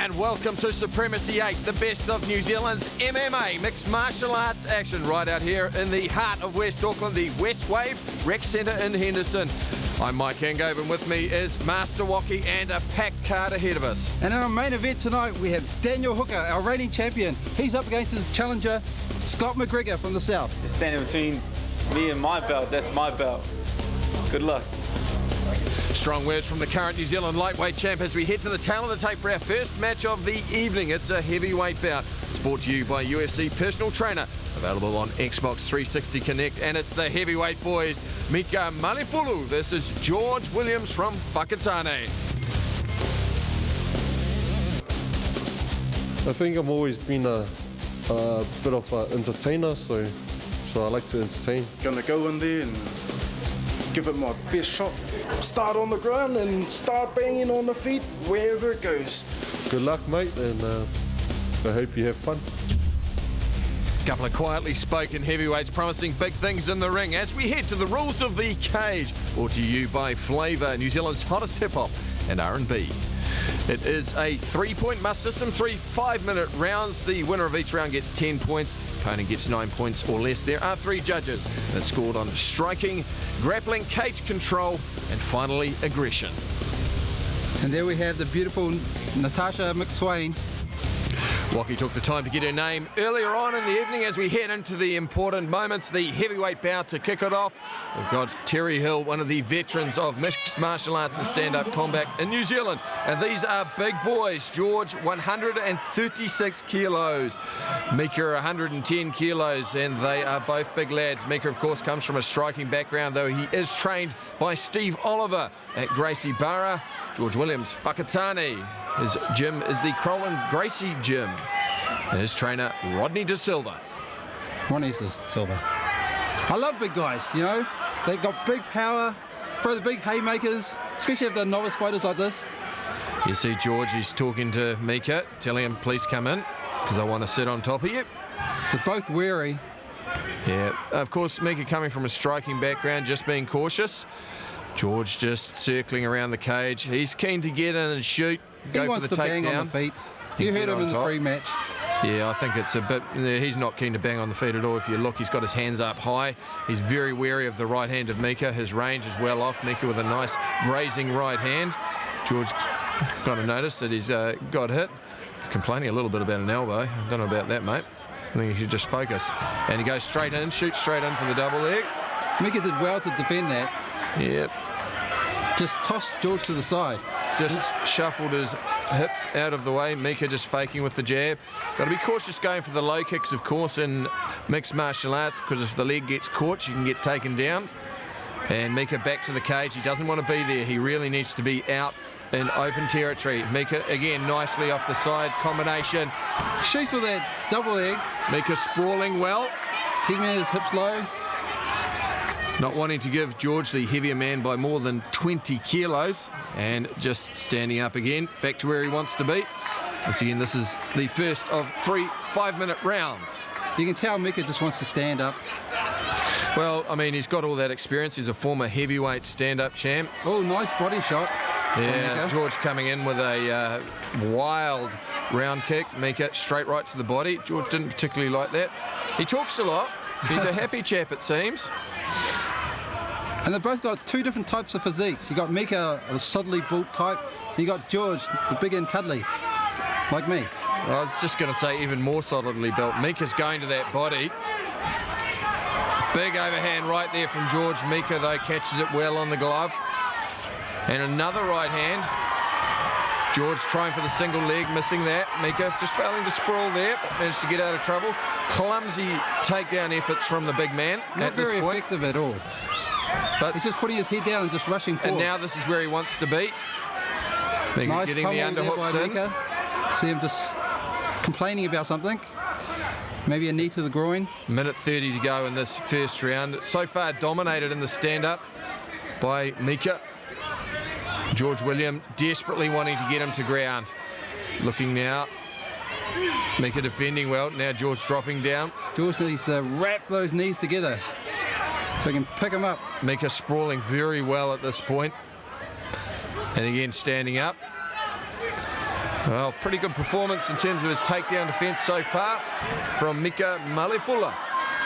And welcome to Supremacy 8, the best of New Zealand's MMA mixed martial arts action right out here in the heart of West Auckland, the West Wave Rec Centre in Henderson. I'm Mike Hangover, and with me is Master Waki and a packed card ahead of us. And in our main event tonight, we have Daniel Hooker, our reigning champion. He's up against his challenger, Scott MacGregor from the south. It's standing between me and my belt. That's my belt. Good luck. Strong words from the current New Zealand lightweight champ as we head to the tail of the tape for our first match of the evening. It's a heavyweight bout. It's brought to you by UFC Personal Trainer, available on Xbox 360 Connect, and it's the heavyweight boys, Mika Malefulu versus George Williams from Whakatane. I think I've always been a bit of an entertainer, so I like to entertain. Gonna go in there and give it my best shot. Start on the ground and start banging on the feet wherever it goes. Good luck, mate, and I hope you have fun. Couple of quietly spoken heavyweights promising big things in the ring as we head to the rules of the cage. Brought to you by Flavour, New Zealand's hottest hip-hop and R&B. It is a 3-point must system, 3 5-minute rounds. The winner of each round gets 10 points. Opponent gets 9 points or less. There are 3 judges, and it's scored on striking, grappling, cage control, and finally aggression. And there we have the beautiful Natasha McSwain. Waki took the time to get her name earlier on in the evening as we head into the important moments, the heavyweight bout to kick it off. We've got Terry Hill, one of the veterans of mixed martial arts and stand-up combat in New Zealand. And these are big boys. George, 136 kilos. Mika, 110 kilos, and they are both big lads. Mika, of course, comes from a striking background, though he is trained by Steve Oliver at Gracie Barra. George Williams, Whakatane. His gym is the Crowland Gracie Gym. And his trainer, Rodney De Silva. Rodney De Silva. I love big guys, you know. They got big power, throw the big haymakers, especially if they're novice fighters like this. You see George, he's talking to Mika, telling him, please come in, because I want to sit on top of you. They're both wary. Yeah, of course, Mika coming from a striking background, just being cautious. George just circling around the cage. He's keen to get in and shoot, go for the takedown. He wants to bang on the feet. You heard him in the pre-match. Yeah, I think it's a bit... He's not keen to bang on the feet at all. If you look, he's got his hands up high. He's very wary of the right hand of Mika. His range is well off. Mika with a nice grazing right hand. George got to notice that he's got hit. He's complaining a little bit about an elbow. I don't know about that, mate. I think he should just focus. And he goes straight in, shoots straight in for the double leg. Mika did well to defend that. Yep. Just tossed George to the side. Just shuffled his hips out of the way. Mika just faking with the jab. Got to be cautious going for the low kicks, of course, in mixed martial arts, because if the leg gets caught, you can get taken down. And Mika back to the cage. He doesn't want to be there. He really needs to be out in open territory. Mika, again, nicely off the side. Combination. Shoots with that double leg. Mika sprawling well. Keeping his hips low. Not wanting to give George, the heavier man, by more than 20 kilos. And just standing up again, back to where he wants to be. Once again, this is the first of 3 5-minute rounds. You can tell Mika just wants to stand up. Well, I mean, he's got all that experience. He's a former heavyweight stand-up champ. Oh, nice body shot. Yeah, George coming in with a wild round kick. Mika straight right to the body. George didn't particularly like that. He talks a lot. He's a happy chap, it seems. And they've both got 2 different types of physiques. You got Mika, a solidly built type. You got George, the big and cuddly, like me. I was just going to say even more solidly built. Mika's going to that body. Big overhand right there from George. Mika, though, catches it well on the glove. And another right hand. George trying for the single leg, missing that. Mika just failing to sprawl there, but managed to get out of trouble. Clumsy takedown efforts from the big man at this point. Not very effective at all. But he's just putting his head down and just rushing forward. And now this is where he wants to be. Mika nice getting the underhooks in. Mika. See him just complaining about something. Maybe a knee to the groin. Minute 30 to go in this first round. So far dominated in the stand-up by Mika. George Williams desperately wanting to get him to ground. Looking now. Mika defending well. Now George dropping down. George needs to wrap those knees together so he can pick him up. Mika sprawling very well at this point. And again, standing up. Well, pretty good performance in terms of his takedown defence so far from Mika Malefula.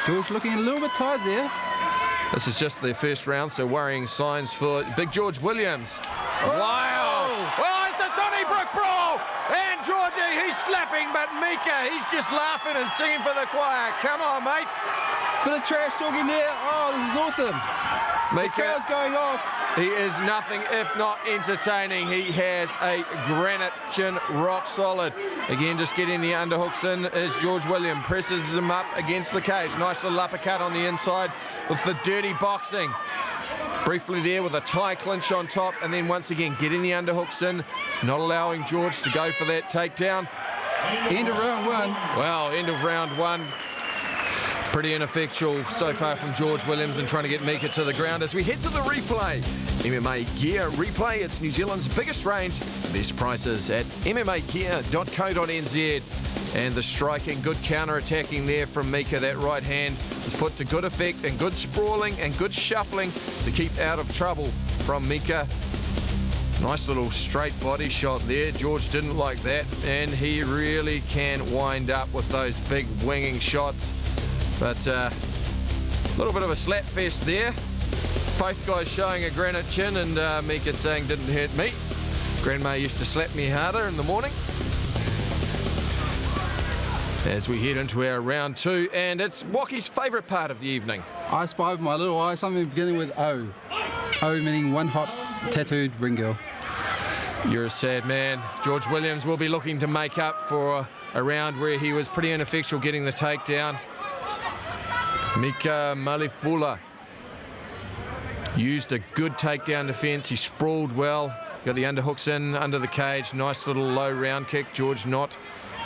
George looking a little bit tired there. This is just their first round, so worrying signs for Big George Williams. Wow! Well, it's a Donnybrook brawl! And Georgie, he's slapping, but Mika, he's just laughing and singing for the choir. Come on, mate. Bit of trash talking there. Oh, this is awesome. The crowd's going off. He is nothing if not entertaining. He has a granite chin, rock solid. Again, just getting the underhooks in as George Williams presses him up against the cage. Nice little uppercut on the inside with the dirty boxing. Briefly there with a tie clinch on top, and then once again getting the underhooks in, not allowing George to go for that takedown. End of round one. Well, end of round one. Pretty ineffectual so far from George Williams in trying to get Mika to the ground. As we head to the replay, MMA Gear Replay, it's New Zealand's biggest range, best prices at mmagear.co.nz. And the striking, good counter-attacking there from Mika. That right hand was put to good effect, and good sprawling and good shuffling to keep out of trouble from Mika. Nice little straight body shot there. George didn't like that, and he really can wind up with those big winging shots. But a little bit of a slap fest there. Both guys showing a granite chin, and Mika saying didn't hurt me. Grandma used to slap me harder in the morning. As we head into our round two, and it's Waki's favourite part of the evening. I spy with my little eye something beginning with O. O meaning one hot tattooed ring girl. You're a sad man. George Williams will be looking to make up for a round where he was pretty ineffectual getting the takedown. Mika Malefula used a good takedown defence. He sprawled well. Got the underhooks in under the cage. Nice little low round kick. George not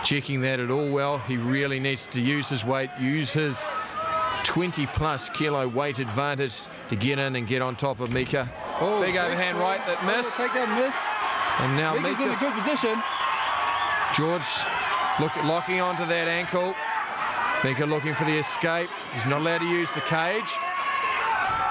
checking that at all well. He really needs to use his weight, use his 20+ kilo weight advantage to get in and get on top of Mika. Oh, big overhand right that missed. Takedown missed. And now Mika's in a good position. George locking onto that ankle. Mika looking for the escape. He's not allowed to use the cage.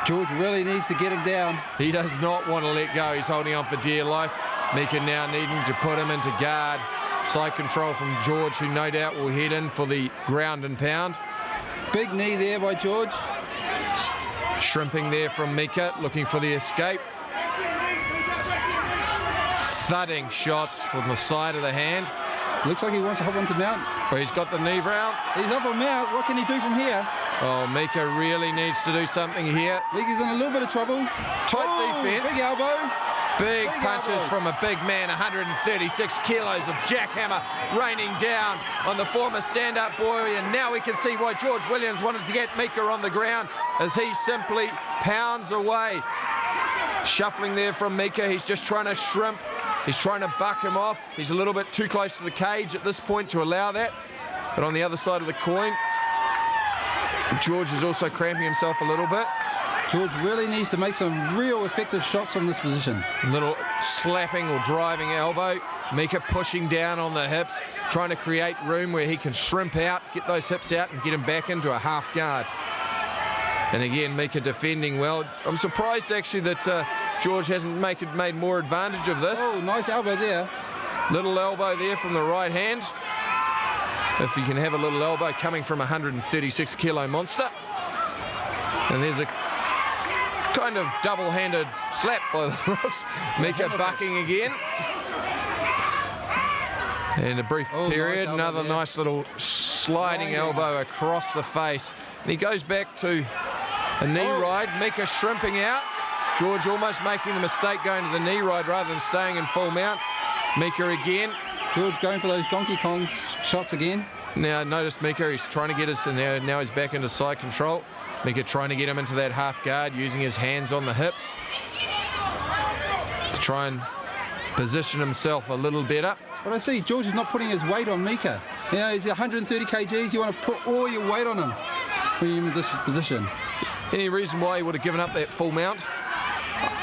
George really needs to get him down. He does not want to let go. He's holding on for dear life. Mika now needing to put him into guard. Side control from George, who no doubt will head in for the ground and pound. Big knee there by George. Shrimping there from Mika, looking for the escape. Thudding shots from the side of the hand. Looks like he wants to hop onto mount. Well, he's got the knee round. He's up on mount. What can he do from here? Oh, Mika really needs to do something here. Mika's in a little bit of trouble. Tight defense. Big elbow. Big punches from a big man, 136 kilos of jackhammer raining down on the former stand-up boy, and now we can see why George Williams wanted to get Mika on the ground as he simply pounds away. Shuffling there from Mika, he's just trying to shrimp. He's trying to buck him off. He's a little bit too close to the cage at this point to allow that. But on the other side of the coin, George is also cramping himself a little bit. George really needs to make some real effective shots from this position. A little slapping or driving elbow. Mika pushing down on the hips, trying to create room where he can shrimp out, get those hips out and get him back into a half guard. And again, Mika defending well. I'm surprised actually that George hasn't made more advantage of this. Oh, nice elbow there. Little elbow there from the right hand. If you can have a little elbow coming from a 136 kilo monster. And there's a kind of double-handed slap by the looks. Mika bucking again. And a brief period, nice another nice little sliding elbow across the face. And he goes back to a knee ride. Mika shrimping out. George almost making the mistake going to the knee ride rather than staying in full mount. Mika again. George going for those Donkey Kong shots again. Now notice Mika, he's trying to get us in there. Now he's back into side control. Mika trying to get him into that half guard, using his hands on the hips to try and position himself a little better. But I see George is not putting his weight on Mika. You know, he's 130 kgs. You want to put all your weight on him when you're in this position. Any reason why he would have given up that full mount?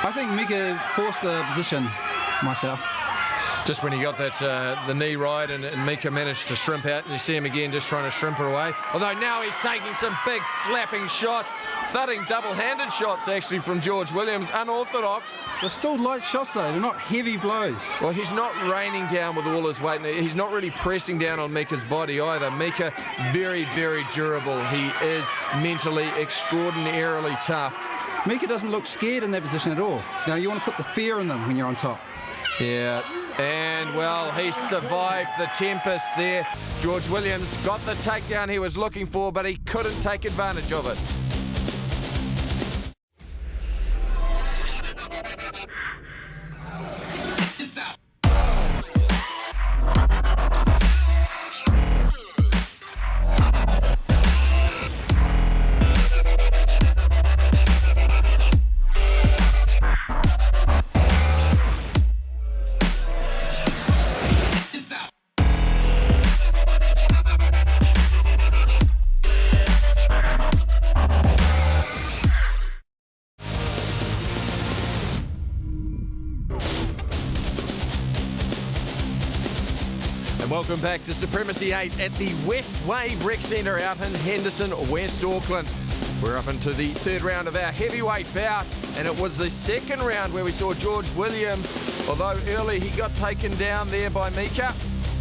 I think Mika forced the position myself. Just when he got that the knee right and Mika managed to shrimp out, and you see him again just trying to shrimp her away. Although now he's taking some big slapping shots, thudding double-handed shots actually from George Williams, unorthodox. They're still light shots though, they're not heavy blows. Well, he's not raining down with all his weight. He's not really pressing down on Mika's body either. Mika, very, very durable. He is mentally extraordinarily tough. Mika doesn't look scared in that position at all. Now you want to put the fear in them when you're on top. Yeah, and well, he survived the tempest there. George Williams got the takedown he was looking for, but he couldn't take advantage of it. Welcome back to Supremacy 8 at the West Wave Rec Centre out in Henderson, West Auckland. We're up into the third round of our heavyweight bout, and it was the second round where we saw George Williams, although early he got taken down there by Mika.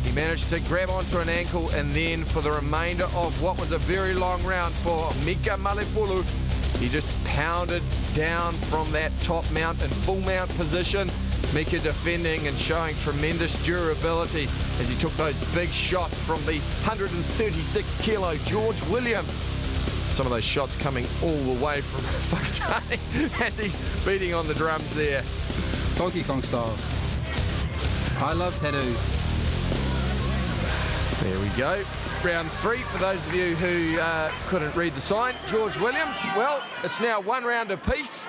He managed to grab onto an ankle, and then for the remainder of what was a very long round for Mika Malefulu, he just pounded down from that top mount and full mount position. Mika defending and showing tremendous durability as he took those big shots from the 136 kilo George Williams. Some of those shots coming all the way from Whakatane as he's beating on the drums there. Donkey Kong styles. I love tattoos. There we go. Round 3 for those of you who couldn't read the sign. George Williams, well, it's now one round apiece.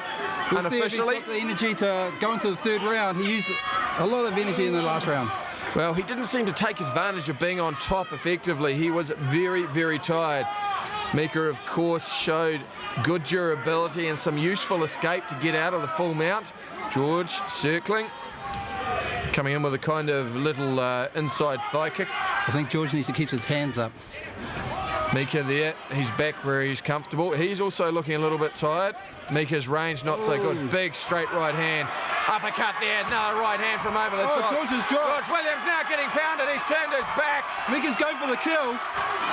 We'll see if he's got the energy to go into the third round. He used a lot of energy in the last round. Well, he didn't seem to take advantage of being on top effectively. He was very, very tired. Mika, of course, showed good durability and some useful escape to get out of the full mount. George circling, coming in with a kind of little inside thigh kick. I think George needs to keep his hands up. Mika there, he's back where he's comfortable. He's also looking a little bit tired. Mika's range not so good. Big straight right hand. Uppercut there, another right hand from over the top. George's dropped. George Williams now getting pounded. He's turned his back. Mika's going for the kill.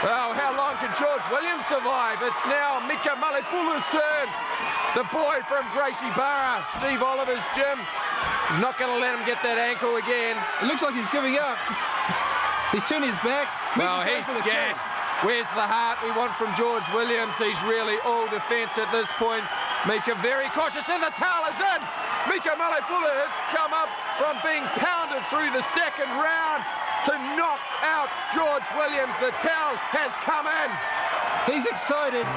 Well, how long can George Williams survive? It's now Mika Malefulu's turn. The boy from Gracie Barra, Steve Oliver's gym. Not going to let him get that ankle again. It looks like he's giving up. He's turning his back. Well, he's gassed. Where's the heart we want from George Williams? He's really all defence at this point. Mika very cautious, and the towel is in. Mika Malefulu has come up from being pounded through the second round to knock out George Williams. The towel has come in. He's excited.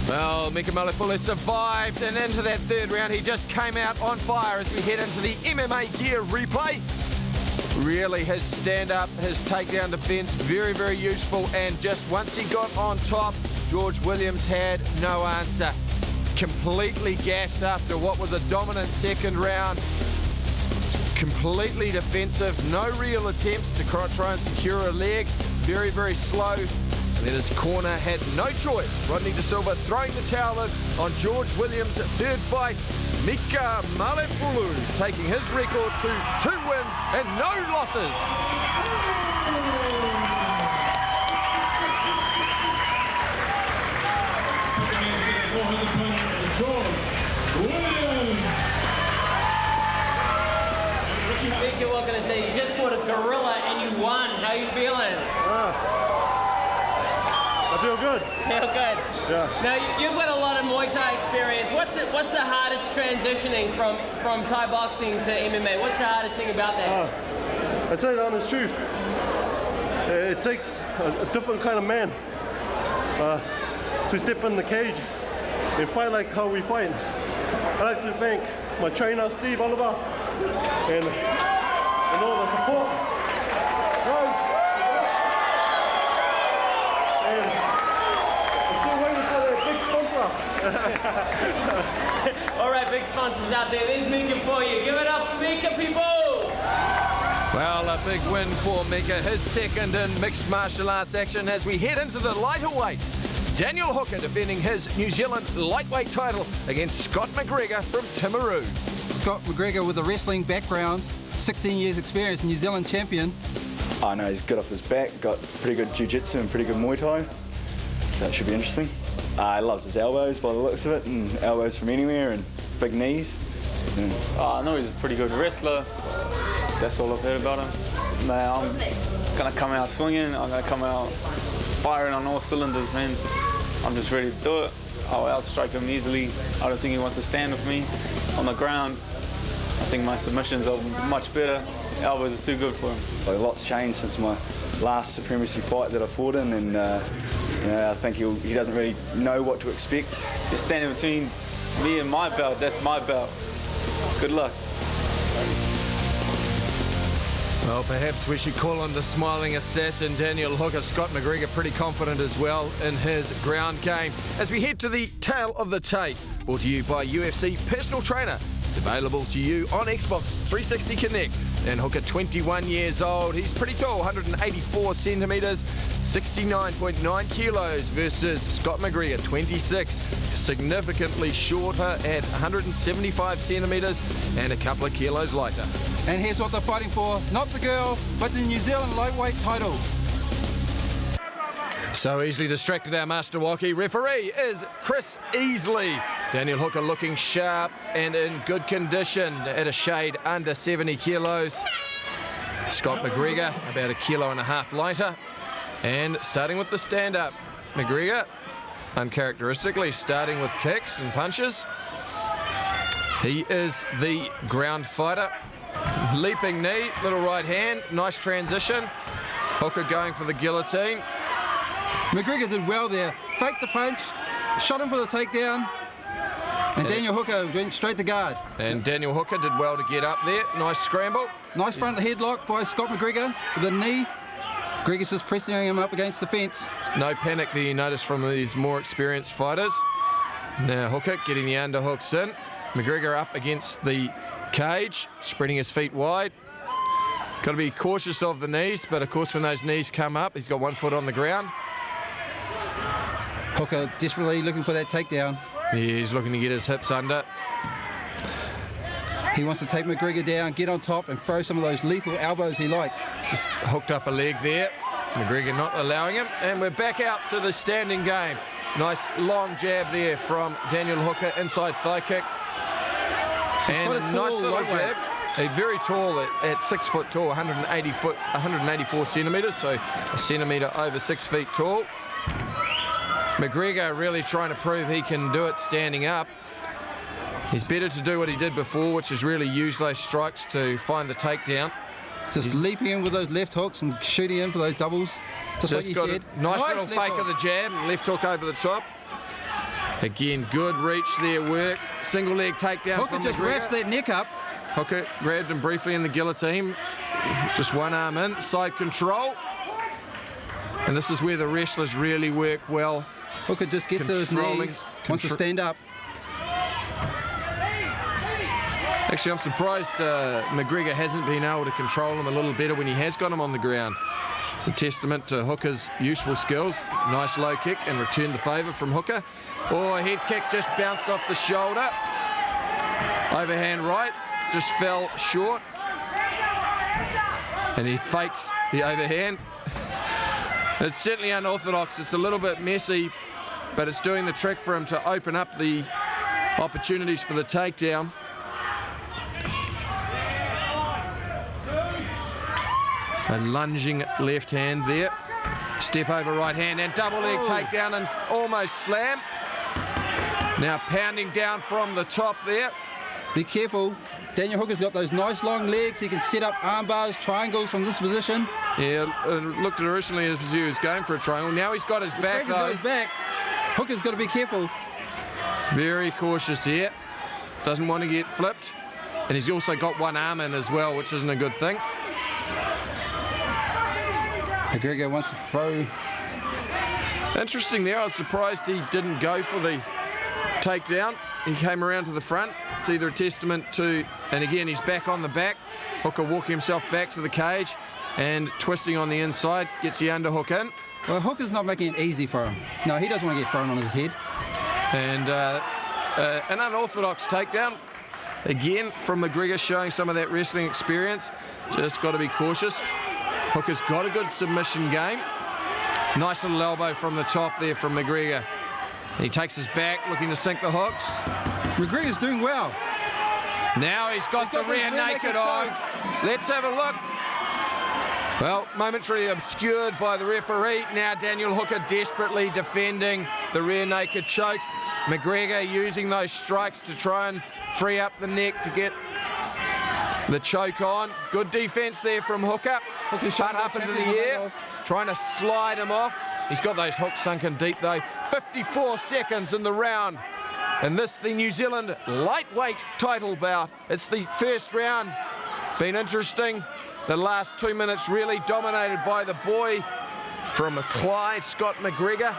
Well, Mika Malefulu survived, and into that third round, he just came out on fire as we head into the MMA gear replay. Really his stand-up, his takedown defense, very, very useful, and just once he got on top, George Williams had no answer. Completely gassed after what was a dominant second round. Completely defensive, no real attempts to try and secure a leg. Very, very slow. And then his corner had no choice. Rodney De Silva throwing the towel in on George Williams' third fight. Mika Malefulu taking his record to 2 wins and no losses. Mika, what can I say? You just fought a gorilla and you won. How are you feeling? I feel good. Feel good. Yeah. Now you've got a lot of Muay Thai experience. What's the hardest transitioning from Thai boxing to MMA? What's the hardest thing about that? I'd say the honest truth. It takes a different kind of man to step in the cage and fight like how we fight. I'd like to thank my trainer Steve Oliver and all the support. And I'm still waiting for the big sponsor. All right, big sponsors out there. There's Mika for you. Give it up for Mika, people. Well, a big win for Mika, his second in mixed martial arts action as we head into the lighter weight. Daniel Hooker defending his New Zealand lightweight title against Scott MacGregor from TIMARU. Scott MacGregor with a wrestling background, 16 years experience, New Zealand champion. I know he's good off his back, got pretty good jiu-jitsu and pretty good Muay Thai, so it should be interesting. He loves his elbows by the looks of it, and elbows from anywhere, and big knees. So. I know he's a pretty good wrestler. That's all I've heard about him. Man, I'm gonna come out swinging. I'm gonna come out firing on all cylinders, man. I'm just ready to do it. I'll outstrike him easily. I don't think he wants to stand with me on the ground. I think my submissions are much better. Elbows are too good for him. A lot's changed since my last Supremacy fight that I fought in, and I think he doesn't really know what to expect. You're standing between me and my belt. That's my belt. Good luck. Well, perhaps we should call him the smiling assassin, Daniel Hooker. Scott MacGregor pretty confident as well in his ground game. As we head to the tail of the tape, brought to you by UFC Personal Trainer. It's available to you on Xbox 360 Connect. And Hooker, 21 years old. He's pretty tall, 184 centimetres, 69.9 kilos versus Scott MacGregor, 26. Significantly shorter at 175 centimetres and a couple of kilos lighter. And here's what they're fighting for, not the girl, but the New Zealand lightweight title. So easily distracted, our Master Walkie. Referee is Chris Easley. Daniel Hooker looking sharp and in good condition at a shade under 70 kilos. Scott MacGregor about 1.5 kilos lighter. And starting with the stand-up, MacGregor uncharacteristically starting with kicks and punches. He is the ground fighter. Leaping knee, little right hand, nice transition. Hooker going for the guillotine. MacGregor did well there, faked the punch, shot him for the takedown, and Daniel Hooker went straight to guard. And Daniel Hooker did well to get up there, nice scramble. Nice front headlock by Scott MacGregor with a knee. MacGregor's just pressing him up against the fence. No panic that you notice from these more experienced fighters. Now Hooker getting the underhooks in. MacGregor up against the cage, spreading his feet wide. Got to be cautious of the knees, but of course when those knees come up, he's got one foot on the ground. Hooker desperately looking for that takedown. He's looking to get his hips under. He wants to take MacGregor down, get on top, and throw some of those lethal elbows he likes. Just hooked up a leg there. MacGregor not allowing him. And we're back out to the standing game. Nice long jab there from Daniel Hooker, inside thigh kick. And a nice little jab. Very tall at 6 foot tall, 184 centimetres, so a centimetre over 6 feet tall. MacGregor really trying to prove he can do it standing up. He's better to do what he did before, which is really use those strikes to find the takedown. Just leaping in with those left hooks and shooting in for those doubles, just like you got said. A nice little fake hook of the jab, left hook over the top. Again, good reach there, work. Single leg takedown Hooker from just MacGregor. wraps that neck up. Hooker grabbed him briefly in the guillotine. Just one arm in, side control. And this is where the wrestlers really work well. Hooker just gets to his knees, wants to stand up. Actually, I'm surprised MacGregor hasn't been able to control him a little better when he has got him on the ground. It's a testament to Hooker's useful skills. Nice low kick and returned the favour from Hooker. Oh, a head kick just bounced off the shoulder. Overhand right, just fell short. And he fakes the overhand. It's certainly unorthodox. It's a little bit messy, but it's doing the trick for him to open up the opportunities for the takedown. A lunging left hand there. Step over right hand and double leg takedown and almost slam. Now pounding down from the top there. Be careful. Daniel Hooker's got those nice long legs. He can set up arm bars, triangles from this position. Yeah, looked at it originally as if he was going for a triangle. Now he's got his back though. Got his back. Hooker's got to be careful. Very cautious here. Doesn't want to get flipped. And he's also got one arm in as well, which isn't a good thing. MacGregor wants to throw. Interesting there. I was surprised he didn't go for the takedown. He came around to the front. It's either a testament to, and again, he's back on the back. Hooker walking himself back to the cage and twisting on the inside, gets the underhook in. Well, Hooker's not making it easy for him. No, he doesn't want to get thrown on his head. And an unorthodox takedown. Again, from MacGregor, showing some of that wrestling experience. Just got to be cautious. Hooker's got a good submission game. Nice little elbow from the top there from MacGregor. And he takes his back, looking to sink the hooks. MacGregor's doing well. Now he's got the rear naked on. Let's have a look. Well, momentarily obscured by the referee. Now Daniel Hooker desperately defending the rear naked choke. MacGregor using those strikes to try and free up the neck to get the choke on. Good defense there from Hooker. Cut up into the air, trying to slide him off. He's got those hooks sunken deep though. 54 seconds in the round. And this, the New Zealand lightweight title bout. It's the first round. Been interesting. The last 2 minutes really dominated by the boy from Clyde, Scott MacGregor.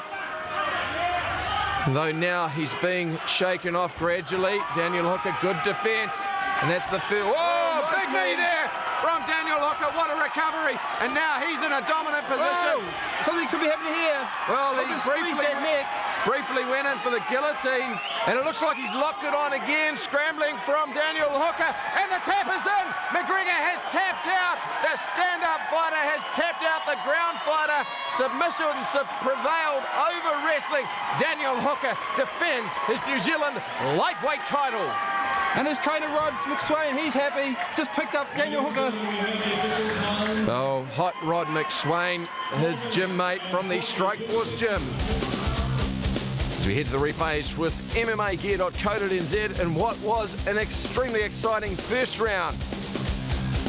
Though now he's being shaken off gradually. Daniel Hooker, good defense. And that's the first. Whoa, big knee there from Daniel Hooker. What a recovery. And now he's in a dominant position. Whoa. Something could be happening here. Well, he neck. briefly went in for the guillotine. And it looks like he's locked it on again. Scrambling from Daniel Hooker. And the tap is in. MacGregor has tapped out. The stand-up fighter has tapped out the ground fighter. Submissions have prevailed over wrestling. Daniel Hooker defends his New Zealand lightweight title. And his trainer Rod McSwain, he's happy. Just picked up Daniel Hooker. Oh, hot Rod McSwain, his gym mate from the Strikeforce gym. As we head to the replays with MMAgear.co.nz and what was an extremely exciting first round.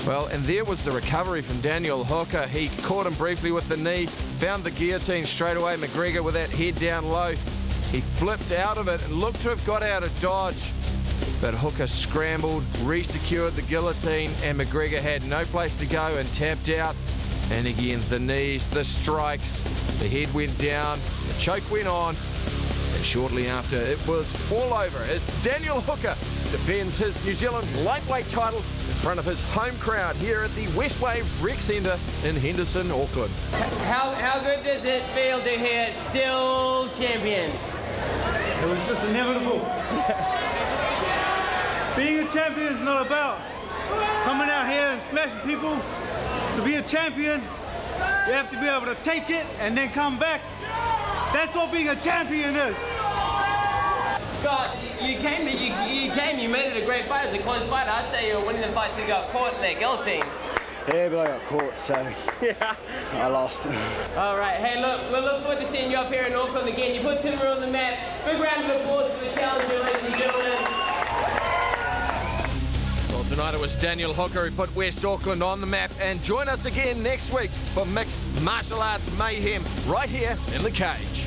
Well, and there was the recovery from Daniel Hooker. He caught him briefly with the knee, found the guillotine straight away. MacGregor with that head down low. He flipped out of it and looked to have got out of dodge. But Hooker scrambled, re-secured the guillotine, and MacGregor had no place to go and tapped out. And again, the knees, the strikes, the head went down, the choke went on, and shortly after it was all over as Daniel Hooker defends his New Zealand lightweight title in front of his home crowd here at the Westway Rec Centre in Henderson, Auckland. How good does it feel to hear still champion? It was just inevitable. Being a champion is not about coming out here and smashing people. To be a champion, you have to be able to take it and then come back. That's what being a champion is. Scott, you made it a great fight. It was a close fight. I'd say you were winning the fight till you got caught in that guillotine. Yeah, but I got caught, so I lost. All right. Hey, look, we'll look forward to seeing you up here in Auckland again. You put TIMARU on the map. Big round of applause for the challenger, ladies and gentlemen. Well, tonight it was Daniel Hooker who put West Auckland on the map. And join us again next week for mixed martial arts mayhem right here in the cage.